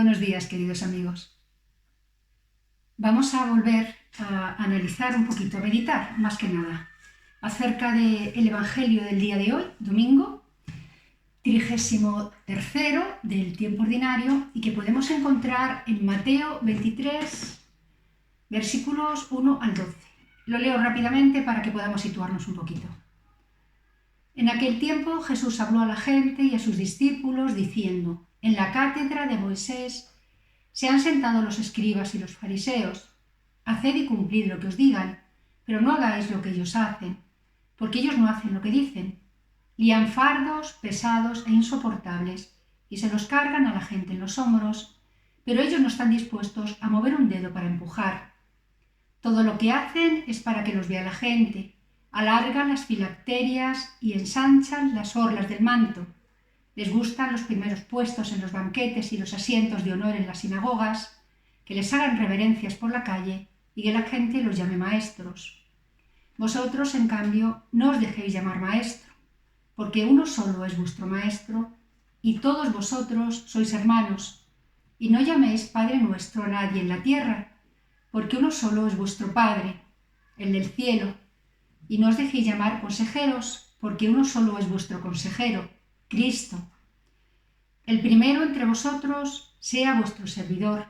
Buenos días, queridos amigos. Vamos a volver a analizar un poquito, a meditar, más que nada, acerca del Evangelio del día de hoy, domingo, 33º del tiempo ordinario, y que podemos encontrar en Mateo 23, versículos 1 al 12. Lo leo rápidamente para que podamos situarnos un poquito. En aquel tiempo Jesús habló a la gente y a sus discípulos diciendo: en la cátedra de Moisés se han sentado los escribas y los fariseos. Haced y cumplid lo que os digan, pero no hagáis lo que ellos hacen, porque ellos no hacen lo que dicen. Lían fardos pesados e insoportables y se los cargan a la gente en los hombros, pero ellos no están dispuestos a mover un dedo para empujar. Todo lo que hacen es para que los vea la gente. Alargan las filacterias y ensanchan las orlas del manto. Les gustan los primeros puestos en los banquetes y los asientos de honor en las sinagogas, que les hagan reverencias por la calle y que la gente los llame maestros. Vosotros, en cambio, no os dejéis llamar maestro, porque uno solo es vuestro maestro y todos vosotros sois hermanos. Y no llaméis Padre nuestro a nadie en la tierra, porque uno solo es vuestro Padre, el del cielo. Y no os dejéis llamar consejeros, porque uno solo es vuestro consejero, Cristo. El primero entre vosotros sea vuestro servidor,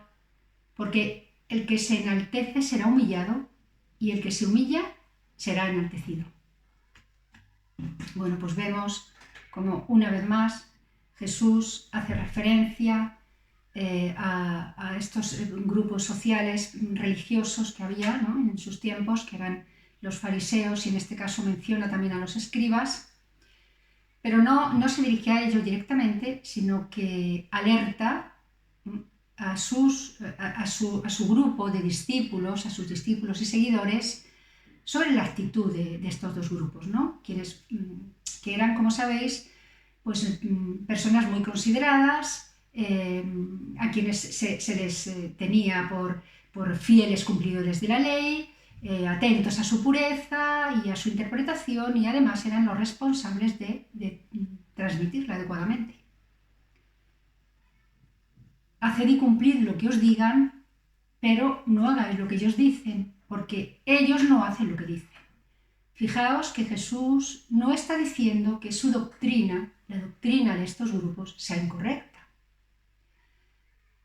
porque el que se enaltece será humillado, y el que se humilla será enaltecido. Bueno, pues vemos como una vez más Jesús hace referencia a estos grupos sociales religiosos que había, ¿no?, en sus tiempos, que eran los fariseos, y en este caso menciona también a los escribas, pero no se dirige a ellos directamente, sino que alerta a su grupo de discípulos, a sus discípulos y seguidores, sobre la actitud de estos dos grupos, ¿no? Que eran, como sabéis, pues, personas muy consideradas, a quienes se les tenía por fieles cumplidores de la ley, atentos a su pureza y a su interpretación, y además eran los responsables de transmitirla adecuadamente. Haced y cumplid lo que os digan, pero no hagáis lo que ellos dicen, porque ellos no hacen lo que dicen. Fijaos que Jesús no está diciendo que su doctrina, la doctrina de estos grupos, sea incorrecta.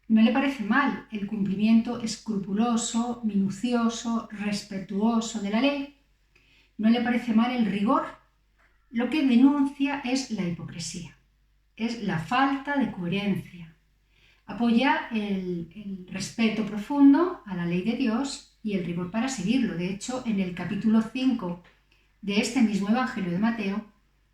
No le parece mal el cumplimiento escrupuloso, minucioso, respetuoso de la ley. No le parece mal el rigor. Lo que denuncia es la hipocresía, es la falta de coherencia. Apoya el respeto profundo a la ley de Dios y el rigor para seguirlo. De hecho, en el capítulo 5 de este mismo Evangelio de Mateo,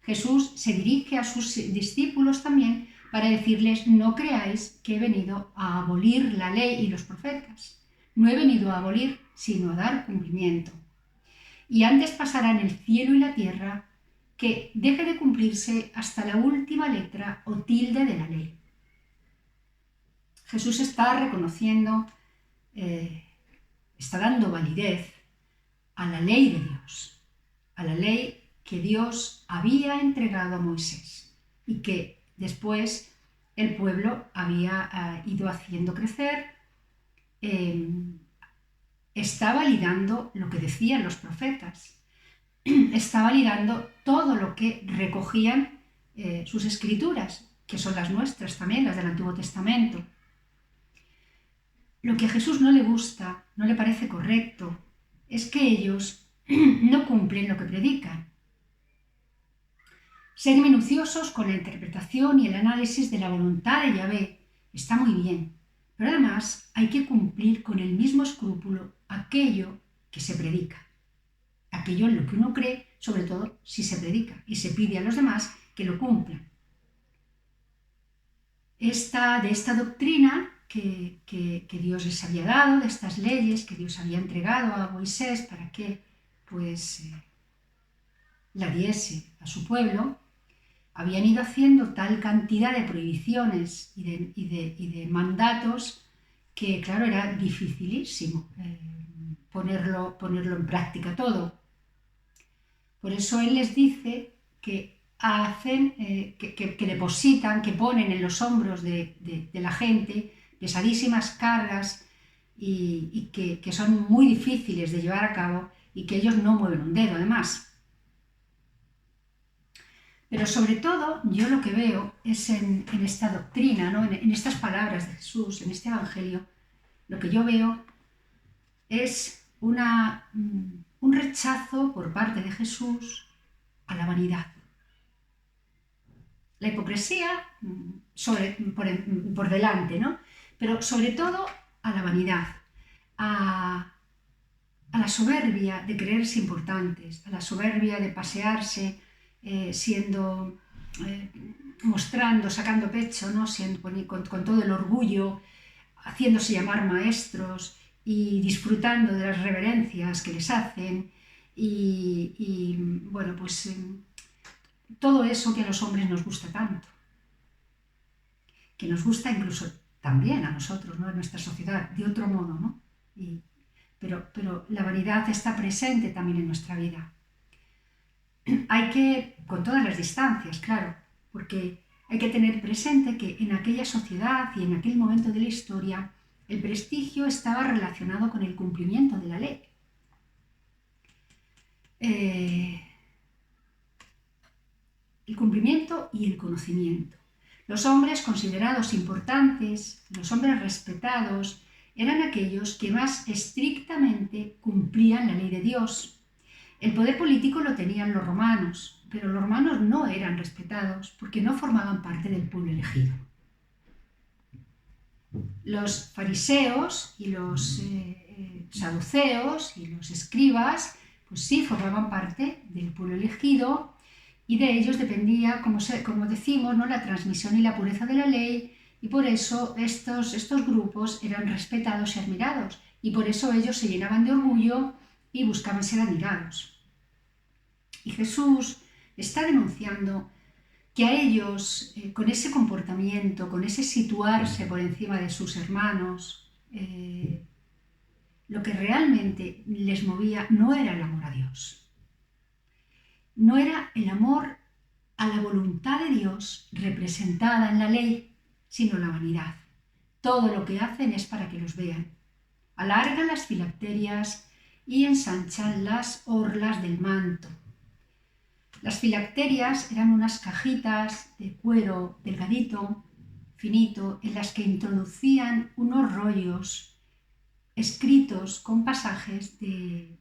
Jesús se dirige a sus discípulos también para decirles: no creáis que he venido a abolir la ley y los profetas. No he venido a abolir, sino a dar cumplimiento. Y antes pasarán el cielo y la tierra que deje de cumplirse hasta la última letra o tilde de la ley. Jesús está reconociendo, está dando validez a la ley de Dios, a la ley que Dios había entregado a Moisés y que después el pueblo había ido haciendo crecer. Está validando lo que decían los profetas, está validando todo lo que recogían sus escrituras, que son las nuestras también, las del Antiguo Testamento. Lo que a Jesús no le gusta, no le parece correcto, es que ellos no cumplen lo que predican. Ser minuciosos con la interpretación y el análisis de la voluntad de Yahvé está muy bien, pero además hay que cumplir con el mismo escrúpulo aquello que se predica, aquello en lo que uno cree, sobre todo si se predica y se pide a los demás que lo cumplan. De esta doctrina que Dios les había dado, de estas leyes que Dios había entregado a Moisés para que la diese a su pueblo, habían ido haciendo tal cantidad de prohibiciones y de mandatos que, claro, era dificilísimo ponerlo en práctica todo. Por eso Él les dice que hacen, que depositan, que ponen en los hombros de la gente pesadísimas cargas y que son muy difíciles de llevar a cabo y que ellos no mueven un dedo, además. Pero sobre todo yo lo que veo es en esta doctrina, ¿no? en estas palabras de Jesús, en este Evangelio, lo que yo veo es un rechazo por parte de Jesús a la vanidad. La hipocresía por delante, ¿no? Pero sobre todo a la vanidad, a la soberbia de creerse importantes, a la soberbia de pasearse mostrando, sacando pecho, ¿no? con todo el orgullo, haciéndose llamar maestros y disfrutando de las reverencias que les hacen y bueno, pues todo eso que a los hombres nos gusta tanto, que nos gusta incluso también a nosotros, ¿no? En nuestra sociedad, de otro modo, ¿no? Pero la vanidad está presente también en nuestra vida. Hay que, con todas las distancias, claro, porque hay que tener presente que en aquella sociedad y en aquel momento de la historia el prestigio estaba relacionado con el cumplimiento de la ley. El cumplimiento y el conocimiento. Los hombres considerados importantes, los hombres respetados, eran aquellos que más estrictamente cumplían la ley de Dios. El poder político lo tenían los romanos, pero los romanos no eran respetados porque no formaban parte del pueblo elegido. Los fariseos y los saduceos y los escribas, pues sí, formaban parte del pueblo elegido y de ellos dependía, como decimos, ¿no? La transmisión y la pureza de la ley, y por eso estos grupos eran respetados y admirados, y por eso ellos se llenaban de orgullo y buscaban ser admirados. Y Jesús está denunciando que a ellos, con ese comportamiento, con ese situarse por encima de sus hermanos, lo que realmente les movía no era el amor a Dios. No era el amor a la voluntad de Dios representada en la ley, sino la vanidad. Todo lo que hacen es para que los vean. Alargan las filacterias y ensanchan las orlas del manto. Las filacterias eran unas cajitas de cuero delgadito, finito, en las que introducían unos rollos escritos con pasajes de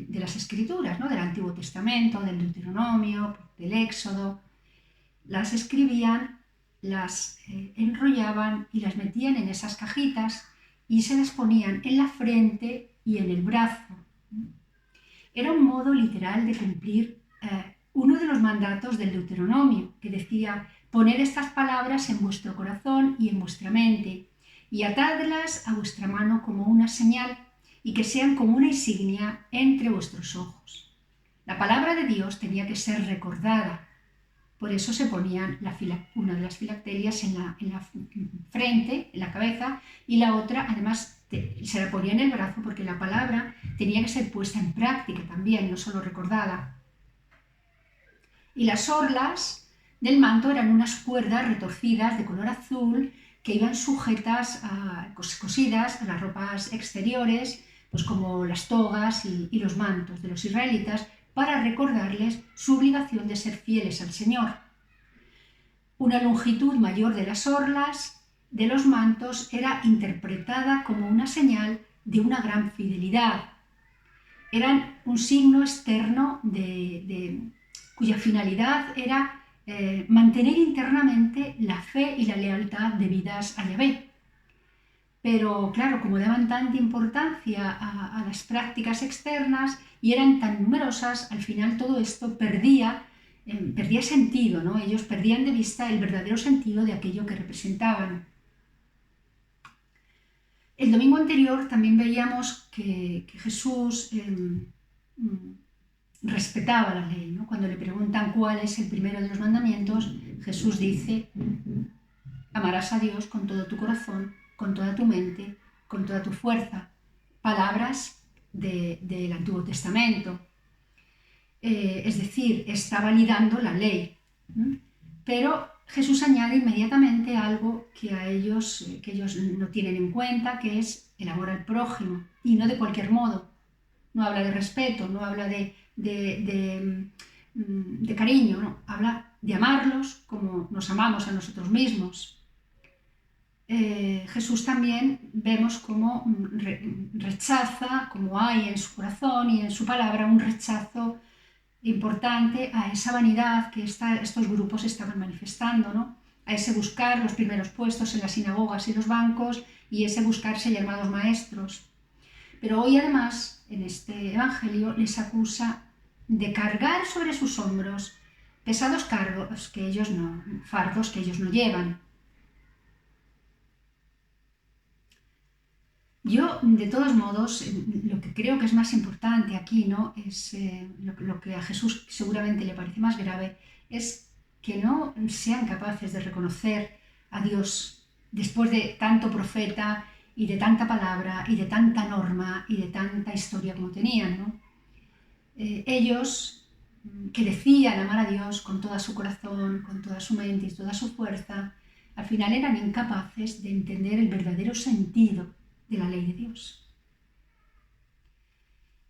las escrituras, ¿no? Del Antiguo Testamento, del Deuteronomio, del Éxodo. Las escribían, las enrollaban y las metían en esas cajitas y se las ponían en la frente y en el brazo. Era un modo literal de cumplir uno de los mandatos del Deuteronomio, que decía: poned estas palabras en vuestro corazón y en vuestra mente, y atadlas a vuestra mano como una señal, y que sean como una insignia entre vuestros ojos. La palabra de Dios tenía que ser recordada, por eso se ponían una de las filacterias en la frente, en la cabeza, y la otra, además, se la ponía en el brazo, porque la palabra tenía que ser puesta en práctica también, no solo recordada. Y las orlas del manto eran unas cuerdas retorcidas de color azul que iban sujetas, cosidas a las ropas exteriores, pues como las togas y los mantos de los israelitas, para recordarles su obligación de ser fieles al Señor. Una longitud mayor de las orlas de los mantos era interpretada como una señal de una gran fidelidad. Eran un signo externo cuya finalidad era mantener internamente la fe y la lealtad debidas a Yahvé. Pero claro, como daban tanta importancia a las prácticas externas y eran tan numerosas, al final todo esto perdía sentido, ¿no? Ellos perdían de vista el verdadero sentido de aquello que representaban. El domingo anterior también veíamos que Jesús respetaba la ley, ¿no? Cuando le preguntan cuál es el primero de los mandamientos, Jesús dice: amarás a Dios con todo tu corazón, con toda tu mente, con toda tu fuerza. Palabras del Antiguo Testamento. Es decir, está validando la ley. Pero Jesús añade inmediatamente algo que ellos no tienen en cuenta, que es el amor al prójimo, y no de cualquier modo. No habla de respeto, no habla de cariño, no, habla de amarlos como nos amamos a nosotros mismos. Jesús también vemos cómo rechaza, como hay en su corazón y en su palabra, un rechazo importante a esa vanidad que estos grupos estaban manifestando, ¿no? A ese buscar los primeros puestos en las sinagogas y los bancos y ese buscar ser llamados maestros. Pero hoy además, en este Evangelio, les acusa de cargar sobre sus hombros pesados fardos que ellos no llevan. Yo, de todos modos, lo que creo que es más importante aquí, ¿no? Es lo que a Jesús seguramente le parece más grave, es que no sean capaces de reconocer a Dios después de tanto profeta y de tanta palabra y de tanta norma y de tanta historia como tenían, ¿no? Ellos que decían amar a Dios con todo su corazón, con toda su mente y toda su fuerza, al final eran incapaces de entender el verdadero sentido de la ley de Dios.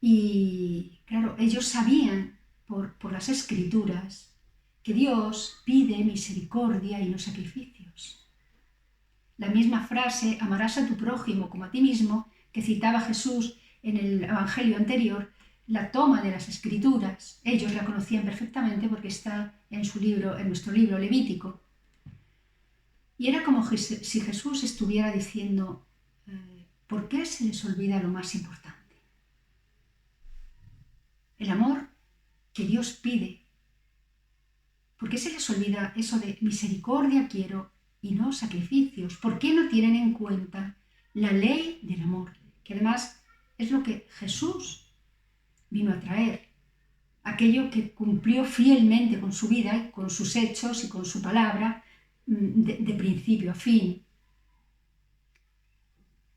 Y claro, ellos sabían por las escrituras que Dios pide misericordia y no sacrificios. La misma frase, amarás a tu prójimo como a ti mismo, que citaba Jesús en el Evangelio anterior, la toma de las escrituras. Ellos la conocían perfectamente porque está en nuestro libro Levítico. Y era como si Jesús estuviera diciendo, ¿por qué se les olvida lo más importante? El amor que Dios pide. ¿Por qué se les olvida eso de misericordia quiero y no sacrificios? ¿Por qué no tienen en cuenta la ley del amor? Que además es lo que Jesús vino a traer. Aquello que cumplió fielmente con su vida y con sus hechos y con su palabra de principio a fin.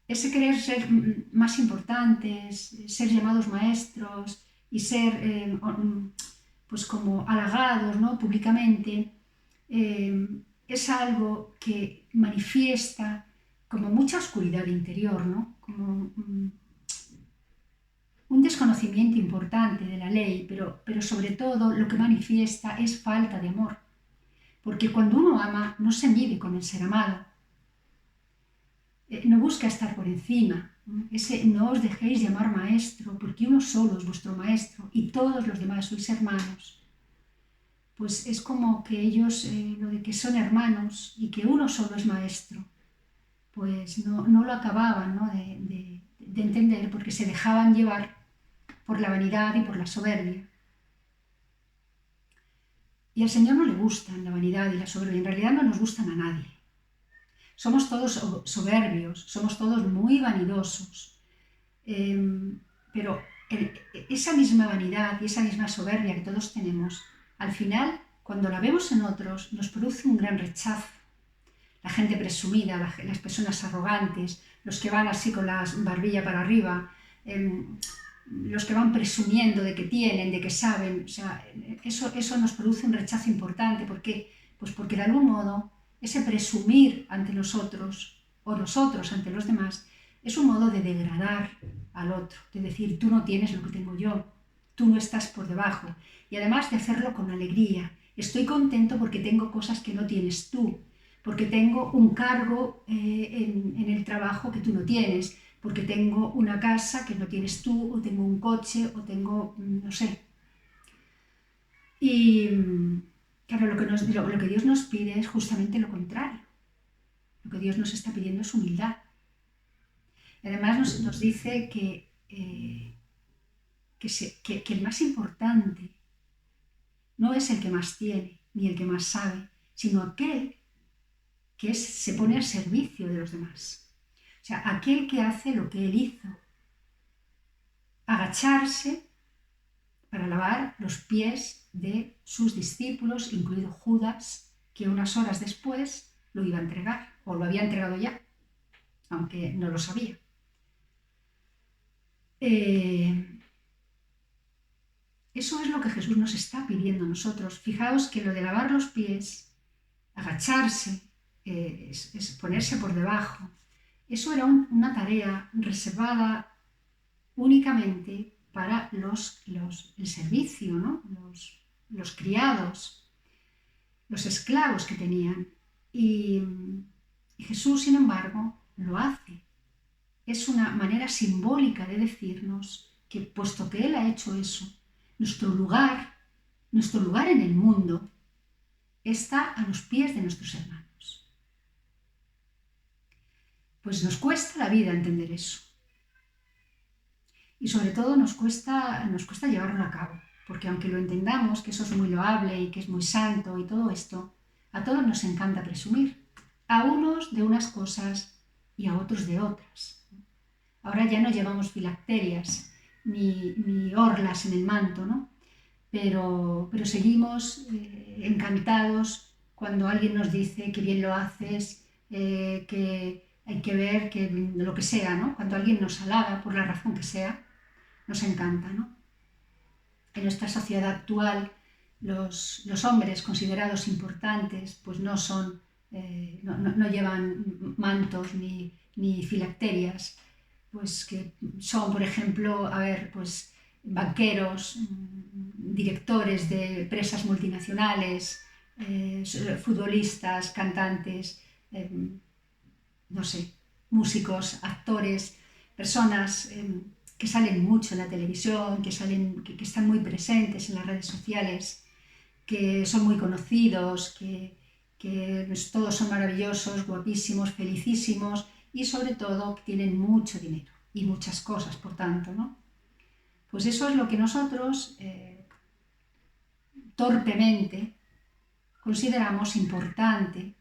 Ese querer ser más importantes, ser llamados maestros y ser pues como halagados, ¿no? Públicamente, es algo que manifiesta como mucha oscuridad interior, ¿no? Como un desconocimiento importante de la ley, pero sobre todo lo que manifiesta es falta de amor. Porque cuando uno ama no se mide con el ser amado, no busca estar por encima. No os dejéis llamar maestro, porque uno solo es vuestro maestro y todos los demás sois hermanos. Pues es como que ellos, lo de que son hermanos y que uno solo es maestro, pues no lo acababan, ¿no? de entender, porque se dejaban llevar por la vanidad y por la soberbia. Y al Señor no le gustan la vanidad y la soberbia, en realidad no nos gustan a nadie. Somos todos soberbios, somos todos muy vanidosos, pero esa misma vanidad y esa misma soberbia que todos tenemos, al final, cuando la vemos en otros, nos produce un gran rechazo. La gente presumida, las personas arrogantes, los que van así con la barbilla para arriba, los que van presumiendo de que tienen, de que saben, o sea, eso nos produce un rechazo importante. ¿Por qué? Pues porque de algún modo ese presumir ante nosotros o nosotros ante los demás es un modo de degradar al otro, de decir tú no tienes lo que tengo yo, tú no estás por debajo, y además de hacerlo con alegría. Estoy contento porque tengo cosas que no tienes tú, porque tengo un cargo en el trabajo que tú no tienes, porque tengo una casa que no tienes tú, o tengo un coche, o tengo, no sé. Y claro, lo que Dios nos pide es justamente lo contrario. Lo que Dios nos está pidiendo es humildad. Y además nos dice que el más importante no es el que más tiene, ni el que más sabe, sino aquel que se pone al servicio de los demás. O sea, aquel que hace lo que él hizo. Agacharse para lavar los pies de sus discípulos, incluido Judas, que unas horas después lo iba a entregar, o lo había entregado ya, aunque no lo sabía. Eso es lo que Jesús nos está pidiendo a nosotros. Fijaos que lo de lavar los pies agacharse, es ponerse por debajo. Eso era una tarea reservada únicamente para el servicio, ¿no? Los criados, los esclavos que tenían. Y Jesús, sin embargo, lo hace. Es una manera simbólica de decirnos que, puesto que Él ha hecho eso, nuestro lugar en el mundo está a los pies de nuestros hermanos. Pues nos cuesta la vida entender eso. Y sobre todo nos cuesta llevarlo a cabo, porque aunque lo entendamos, que eso es muy loable y que es muy santo y todo esto, a todos nos encanta presumir, a unos de unas cosas y a otros de otras. Ahora ya no llevamos filacterias ni orlas en el manto, ¿no? Pero seguimos encantados cuando alguien nos dice que bien lo haces, que hay que ver que lo que sea, ¿no? Cuando alguien nos halaga por la razón que sea, nos encanta, ¿no? En nuestra sociedad actual, los hombres considerados importantes pues no llevan mantos ni filacterias, pues que son, por ejemplo, pues banqueros, directores de empresas multinacionales, futbolistas, cantantes, no sé, músicos, actores, personas que salen mucho en la televisión, que están muy presentes en las redes sociales, que son muy conocidos, que todos son maravillosos, guapísimos, felicísimos y sobre todo que tienen mucho dinero y muchas cosas, por tanto, ¿no? Pues eso es lo que nosotros torpemente consideramos importante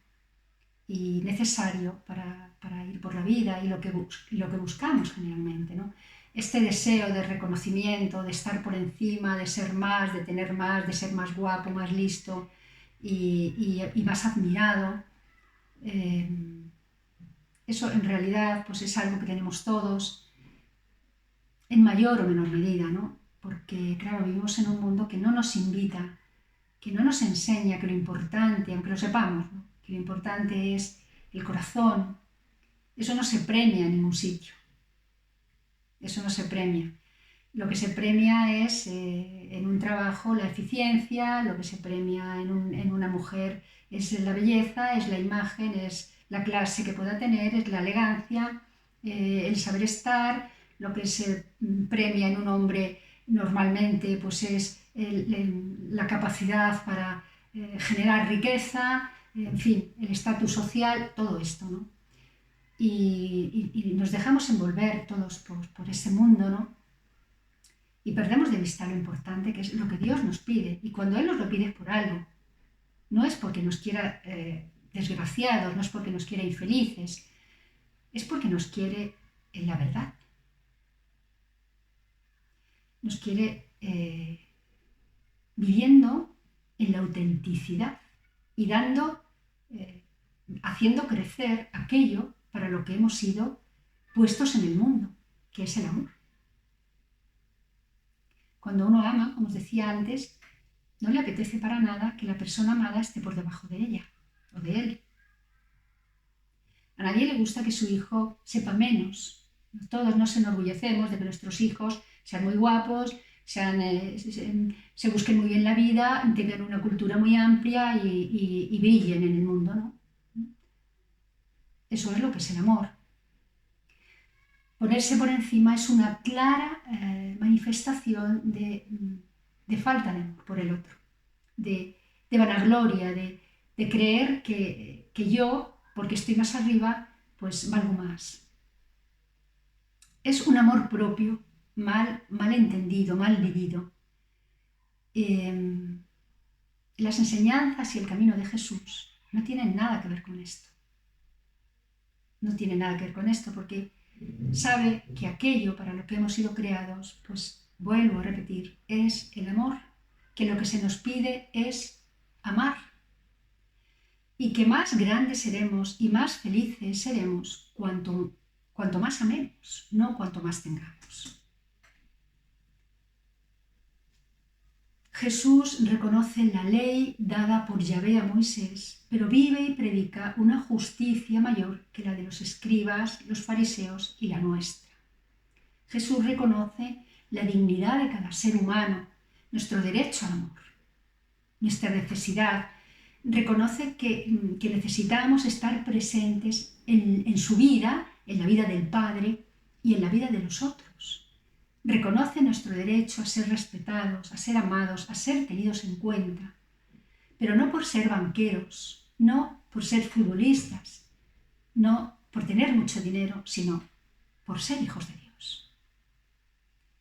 y necesario para ir por la vida y lo que buscamos generalmente, ¿no? Este deseo de reconocimiento, de estar por encima, de ser más, de tener más, de ser más guapo, más listo y más admirado, eso en realidad pues es algo que tenemos todos en mayor o menor medida, ¿no? Porque, claro, vivimos en un mundo que no nos invita, que no nos enseña que lo importante, aunque lo sepamos, ¿no? Que lo importante es el corazón. Eso no se premia en ningún sitio. Eso no se premia. Lo que se premia es en un trabajo la eficiencia, lo que se premia en una mujer es la belleza, es la imagen, es la clase que pueda tener, es la elegancia, el saber estar. Lo que se premia en un hombre normalmente pues es la capacidad para generar riqueza, en fin, el estatus social, todo esto, ¿no? Y nos dejamos envolver todos por ese mundo, ¿no? Y perdemos de vista lo importante que es lo que Dios nos pide. Y cuando Él nos lo pide es por algo. No es porque nos quiera desgraciados, no es porque nos quiera infelices, es porque nos quiere en la verdad. Nos quiere viviendo en la autenticidad y haciendo crecer aquello para lo que hemos sido puestos en el mundo, que es el amor. Cuando uno ama, como os decía antes, no le apetece para nada que la persona amada esté por debajo de ella o de él. A nadie le gusta que su hijo sepa menos. Todos nos enorgullecemos de que nuestros hijos sean muy guapos, se busquen muy bien la vida, tengan una cultura muy amplia y brillen en el mundo, ¿no? Eso es lo que es el amor. Ponerse por encima es una clara manifestación de falta de amor por el otro, de vanagloria, de creer que yo, porque estoy más arriba, pues valgo más. Es un amor propio mal entendido, mal vivido. Las enseñanzas y el camino de Jesús no tienen nada que ver con esto. No tiene nada que ver con esto porque sabe que aquello para lo que hemos sido creados, pues vuelvo a repetir, es el amor, que lo que se nos pide es amar y que más grandes seremos y más felices seremos cuanto más amemos, no cuanto más tengamos. Jesús reconoce la ley dada por Yahvé a Moisés, pero vive y predica una justicia mayor que la de los escribas, los fariseos y la nuestra. Jesús reconoce la dignidad de cada ser humano, nuestro derecho al amor, nuestra necesidad. Reconoce que necesitamos estar presentes en su vida, en la vida del Padre y en la vida de los otros. Reconoce nuestro derecho a ser respetados, a ser amados, a ser tenidos en cuenta, pero no por ser banqueros, no por ser futbolistas, no por tener mucho dinero, sino por ser hijos de Dios.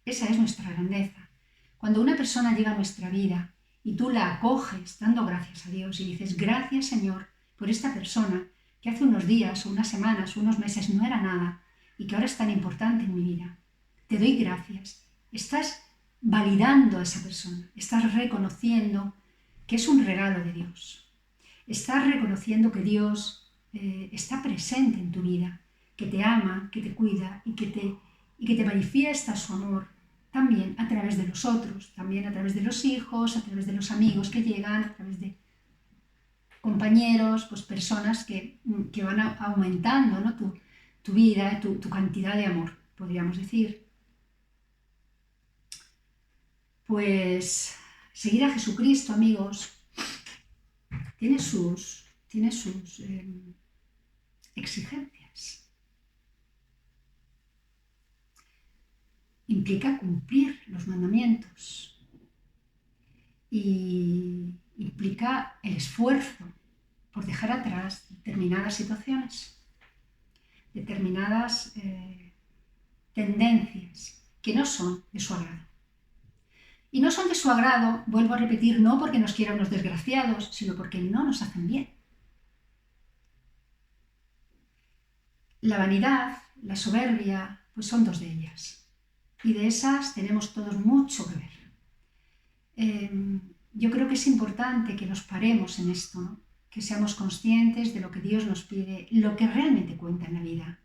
Esa es nuestra grandeza. Cuando una persona llega a nuestra vida y tú la acoges dando gracias a Dios y dices, gracias Señor por esta persona que hace unos días o unas semanas o unos meses no era nada y que ahora es tan importante en mi vida. Te doy gracias. Estás validando a esa persona, estás reconociendo que es un regalo de Dios. Estás reconociendo que Dios está presente en tu vida, que te ama, que te cuida y que te manifiesta su amor también a través de los otros, también a través de los hijos, a través de los amigos que llegan, a través de compañeros, pues personas que van aumentando, ¿no? tu vida, tu cantidad de amor, podríamos decir. Pues seguir a Jesucristo, amigos, tiene sus exigencias. Implica cumplir los mandamientos y implica el esfuerzo por dejar atrás determinadas situaciones, determinadas tendencias que no son de su agrado. Y no son de su agrado, vuelvo a repetir, no porque nos quieran los desgraciados, sino porque no nos hacen bien. La vanidad, la soberbia, pues son dos de ellas. Y de esas tenemos todos mucho que ver. Yo creo que es importante que nos paremos en esto, ¿no? Que seamos conscientes de lo que Dios nos pide, lo que realmente cuenta en la vida,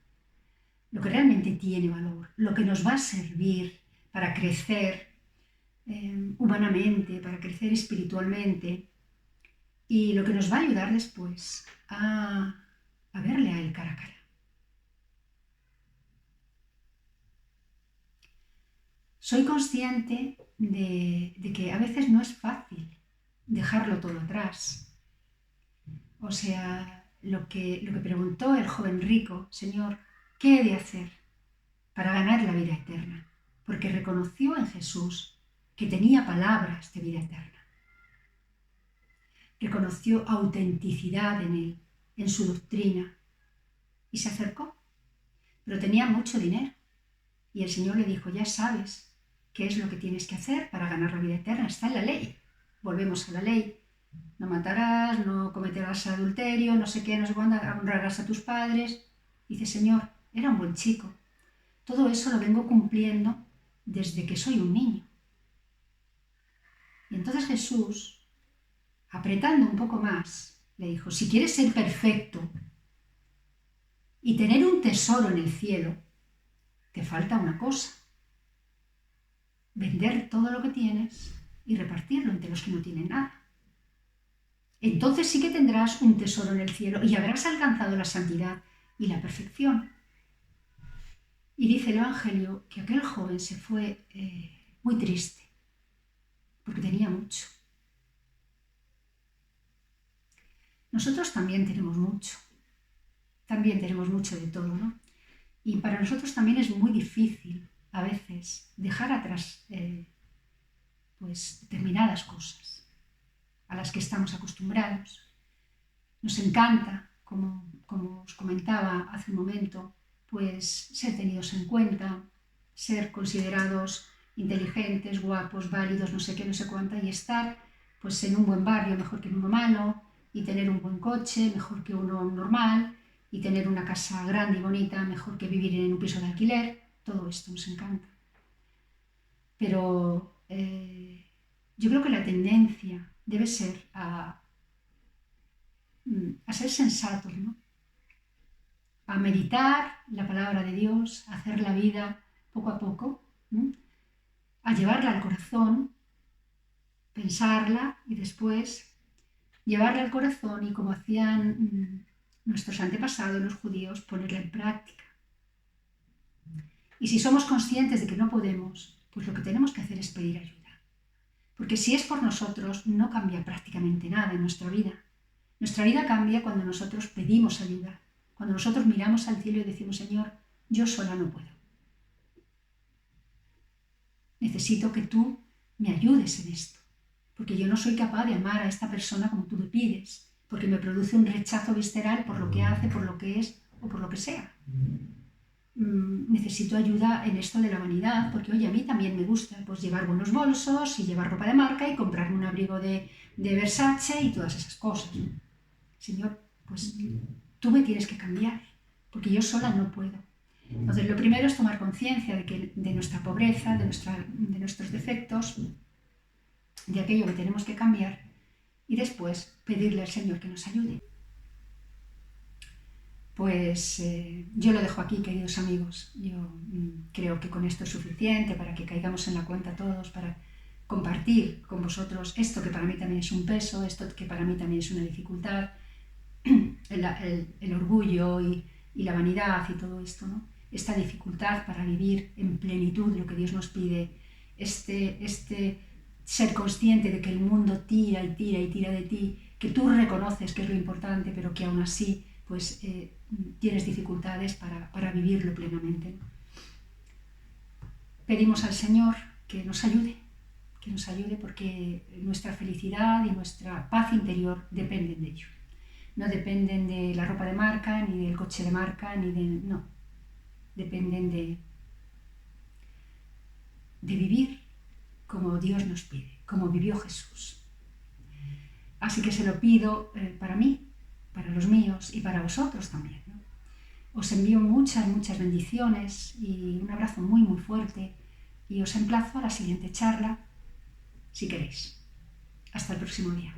lo que realmente tiene valor, lo que nos va a servir para crecer humanamente, para crecer espiritualmente y lo que nos va a ayudar después a verle a él cara a cara. Soy consciente de que a veces no es fácil dejarlo todo atrás. O sea, lo que preguntó el joven rico, Señor, ¿qué he de hacer para ganar la vida eterna? Porque reconoció en Jesús que tenía palabras de vida eterna. Reconoció autenticidad en él, en su doctrina, y se acercó. Pero tenía mucho dinero. Y el Señor le dijo, ya sabes qué es lo que tienes que hacer para ganar la vida eterna. Está en la ley. Volvemos a la ley. No matarás, no cometerás adulterio, no sé qué, no sé cuándo, honrarás a tus padres. Dice, Señor, era un buen chico. Todo eso lo vengo cumpliendo desde que soy un niño. Y entonces Jesús, apretando un poco más, le dijo, si quieres ser perfecto y tener un tesoro en el cielo, te falta una cosa. Vender todo lo que tienes y repartirlo entre los que no tienen nada. Entonces sí que tendrás un tesoro en el cielo y habrás alcanzado la santidad y la perfección. Y dice el Evangelio que aquel joven se fue muy triste, porque tenía mucho. Nosotros también tenemos mucho de todo, ¿no? Y para nosotros también es muy difícil a veces dejar atrás pues determinadas cosas a las que estamos acostumbrados. Nos encanta, como os comentaba hace un momento, pues ser tenidos en cuenta, ser considerados inteligentes, guapos, válidos, no sé qué, no sé cuánta, y estar pues en un buen barrio mejor que en uno malo, y tener un buen coche mejor que uno normal, y tener una casa grande y bonita mejor que vivir en un piso de alquiler. Todo esto nos encanta. Pero yo creo que la tendencia debe ser a ser sensatos, ¿no? A meditar la palabra de Dios, a hacer la vida poco a poco, ¿no? A llevarla al corazón, pensarla y después llevarla al corazón y, como hacían nuestros antepasados, los judíos, ponerla en práctica. Y si somos conscientes de que no podemos, pues lo que tenemos que hacer es pedir ayuda. Porque si es por nosotros, no cambia prácticamente nada en nuestra vida. Nuestra vida cambia cuando nosotros pedimos ayuda, cuando nosotros miramos al cielo y decimos: Señor, yo sola no puedo. Necesito que tú me ayudes en esto, porque yo no soy capaz de amar a esta persona como tú me pides, porque me produce un rechazo visceral por lo que hace, por lo que es o por lo que sea. Necesito ayuda en esto de la vanidad, porque oye, a mí también me gusta pues llevar buenos bolsos y llevar ropa de marca y comprarme un abrigo de Versace y todas esas cosas. Señor, pues tú me tienes que cambiar, porque yo sola no puedo. Entonces, lo primero es tomar conciencia de nuestra pobreza, de nuestros defectos, de aquello que tenemos que cambiar, y después pedirle al Señor que nos ayude. Pues yo lo dejo aquí, queridos amigos. Yo creo que con esto es suficiente para que caigamos en la cuenta todos, para compartir con vosotros esto que para mí también es un peso, esto que para mí también es una dificultad, el orgullo y la vanidad y todo esto, ¿no? Esta dificultad para vivir en plenitud lo que Dios nos pide, este ser consciente de que el mundo tira y tira y tira de ti, que tú reconoces que es lo importante, pero que aún así pues tienes dificultades para vivirlo plenamente, ¿no? Pedimos al Señor que nos ayude porque nuestra felicidad y nuestra paz interior dependen de ello. No dependen de la ropa de marca, ni del coche de marca, no. Dependen de vivir como Dios nos pide, como vivió Jesús. Así que se lo pido para mí, para los míos y para vosotros también, ¿no? Os envío muchas, muchas bendiciones y un abrazo muy, muy fuerte, y os emplazo a la siguiente charla, si queréis. Hasta el próximo día.